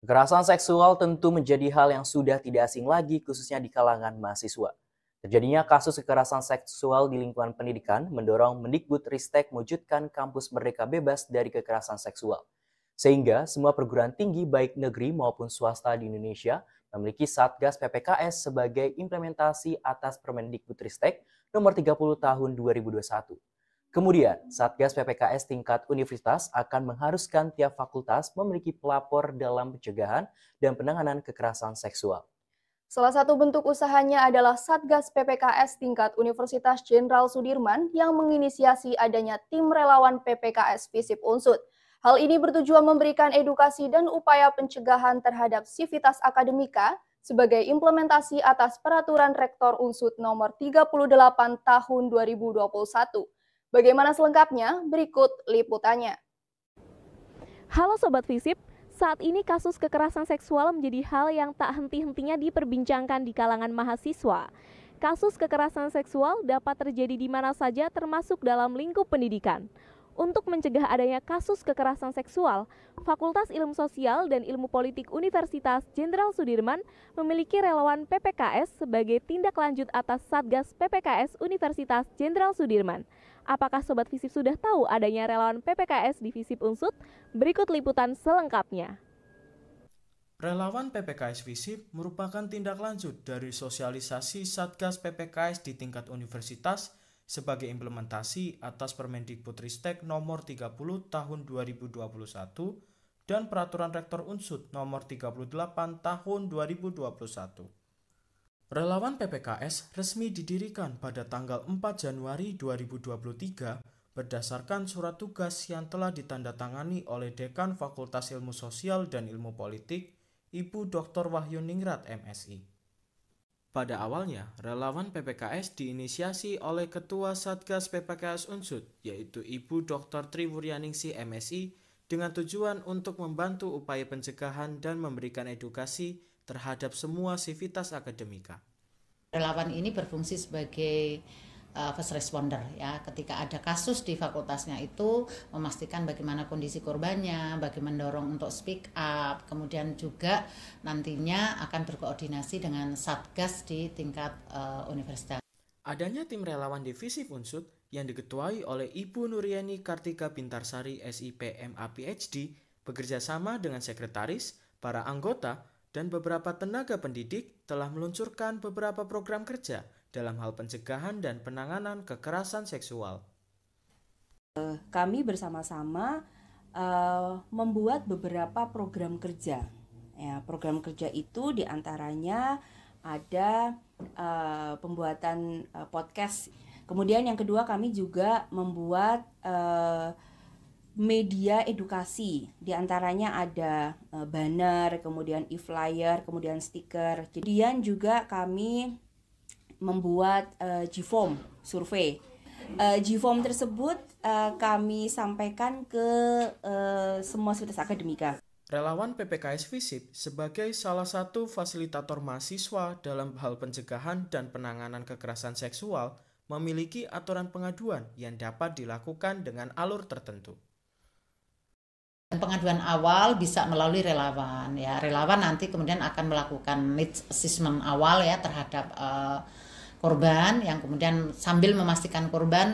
Kekerasan seksual tentu menjadi hal yang sudah tidak asing lagi, khususnya di kalangan mahasiswa. Terjadinya kasus kekerasan seksual di lingkungan pendidikan mendorong Mendikbudristek mewujudkan kampus merdeka bebas dari kekerasan seksual. Sehingga semua perguruan tinggi baik negeri maupun swasta di Indonesia memiliki Satgas PPKS sebagai implementasi atas Permendikbudristek nomor 30 tahun 2021. Kemudian, Satgas PPKS tingkat universitas akan mengharuskan tiap fakultas memiliki pelapor dalam pencegahan dan penanganan kekerasan seksual. Salah satu bentuk usahanya adalah Satgas PPKS tingkat Universitas Jenderal Sudirman yang menginisiasi adanya tim relawan PPKS FISIP Unsut. Hal ini bertujuan memberikan edukasi dan upaya pencegahan terhadap sivitas akademika sebagai implementasi atas Peraturan Rektor Unsut nomor 38 tahun 2021. Bagaimana selengkapnya? Berikut liputannya. Halo Sobat FISIP, saat ini kasus kekerasan seksual menjadi hal yang tak henti-hentinya diperbincangkan di kalangan mahasiswa. Kasus kekerasan seksual dapat terjadi di mana saja termasuk dalam lingkup pendidikan. Untuk mencegah adanya kasus kekerasan seksual, Fakultas Ilmu Sosial dan Ilmu Politik Universitas Jenderal Sudirman memiliki relawan PPKS sebagai tindak lanjut atas Satgas PPKS Universitas Jenderal Sudirman. Apakah Sobat FISIP sudah tahu adanya relawan PPKS di FISIP Unsut? Berikut liputan selengkapnya. Relawan PPKS FISIP merupakan tindak lanjut dari sosialisasi Satgas PPKS di tingkat universitas sebagai implementasi atas Permendikbudristek nomor 30 tahun 2021 dan Peraturan Rektor Unsut nomor 38 tahun 2021. Relawan PPKS resmi didirikan pada tanggal 4 Januari 2023 berdasarkan surat tugas yang telah ditandatangani oleh Dekan Fakultas Ilmu Sosial dan Ilmu Politik, Ibu Dr. Wahyuningrat MSI. Pada awalnya, relawan PPKS diinisiasi oleh Ketua Satgas PPKS Unsut, yaitu Ibu Dr. Triwuryaningsih MSI, dengan tujuan untuk membantu upaya pencegahan dan memberikan edukasi terhadap semua sivitas akademika. Relawan ini berfungsi sebagai first responder ya, ketika ada kasus di fakultasnya itu memastikan bagaimana kondisi korbannya, bagaimana mendorong untuk speak up, kemudian juga nantinya akan berkoordinasi dengan satgas di tingkat universitas. Adanya tim relawan di FISIP Unsut yang diketuai oleh Ibu Nuryani Kartika Bintarsari SIP MA PhD bekerja sama dengan sekretaris, para anggota, dan beberapa tenaga pendidik telah meluncurkan beberapa program kerja dalam hal pencegahan dan penanganan kekerasan seksual. Kami bersama-sama membuat beberapa program kerja. Ya, program kerja itu diantaranya ada pembuatan podcast. Kemudian yang kedua kami juga membuat media edukasi, diantaranya ada banner, kemudian e-flyer, kemudian stiker. Kemudian juga kami membuat G-form survei. G-form tersebut kami sampaikan ke semua sivitas akademika. Relawan PPKS FISIP sebagai salah satu fasilitator mahasiswa dalam hal pencegahan dan penanganan kekerasan seksual memiliki aturan pengaduan yang dapat dilakukan dengan alur tertentu. Pengaduan awal bisa melalui relawan ya. Relawan nanti kemudian akan melakukan needs assessment awal ya terhadap korban, yang kemudian sambil memastikan korban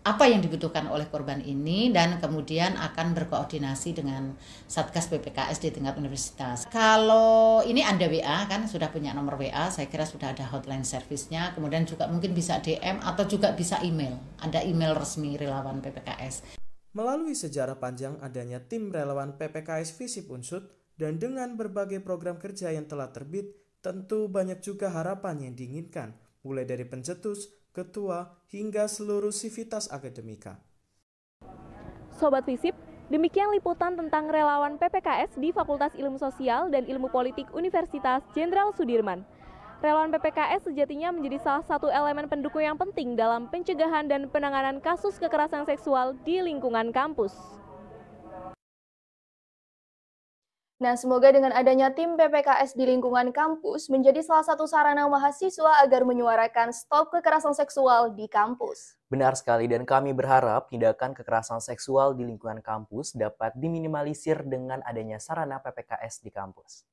apa yang dibutuhkan oleh korban ini, dan kemudian akan berkoordinasi dengan Satgas PPKS di tingkat universitas. Kalau ini ada WA kan, sudah punya nomor WA, saya kira sudah ada hotline service-nya, kemudian juga mungkin bisa DM atau juga bisa email. Ada email resmi relawan PPKS. Melalui sejarah panjang adanya tim relawan PPKS FISIP Unsut dan dengan berbagai program kerja yang telah terbit, tentu banyak juga harapan yang diinginkan, mulai dari pencetus, ketua, hingga seluruh sivitas akademika. Sobat FISIP, demikian liputan tentang relawan PPKS di Fakultas Ilmu Sosial dan Ilmu Politik Universitas Jenderal Sudirman. Relawan PPKS sejatinya menjadi salah satu elemen pendukung yang penting dalam pencegahan dan penanganan kasus kekerasan seksual di lingkungan kampus. Nah, semoga dengan adanya tim PPKS di lingkungan kampus menjadi salah satu sarana mahasiswa agar menyuarakan stop kekerasan seksual di kampus. Benar sekali, dan kami berharap tindakan kekerasan seksual di lingkungan kampus dapat diminimalisir dengan adanya sarana PPKS di kampus.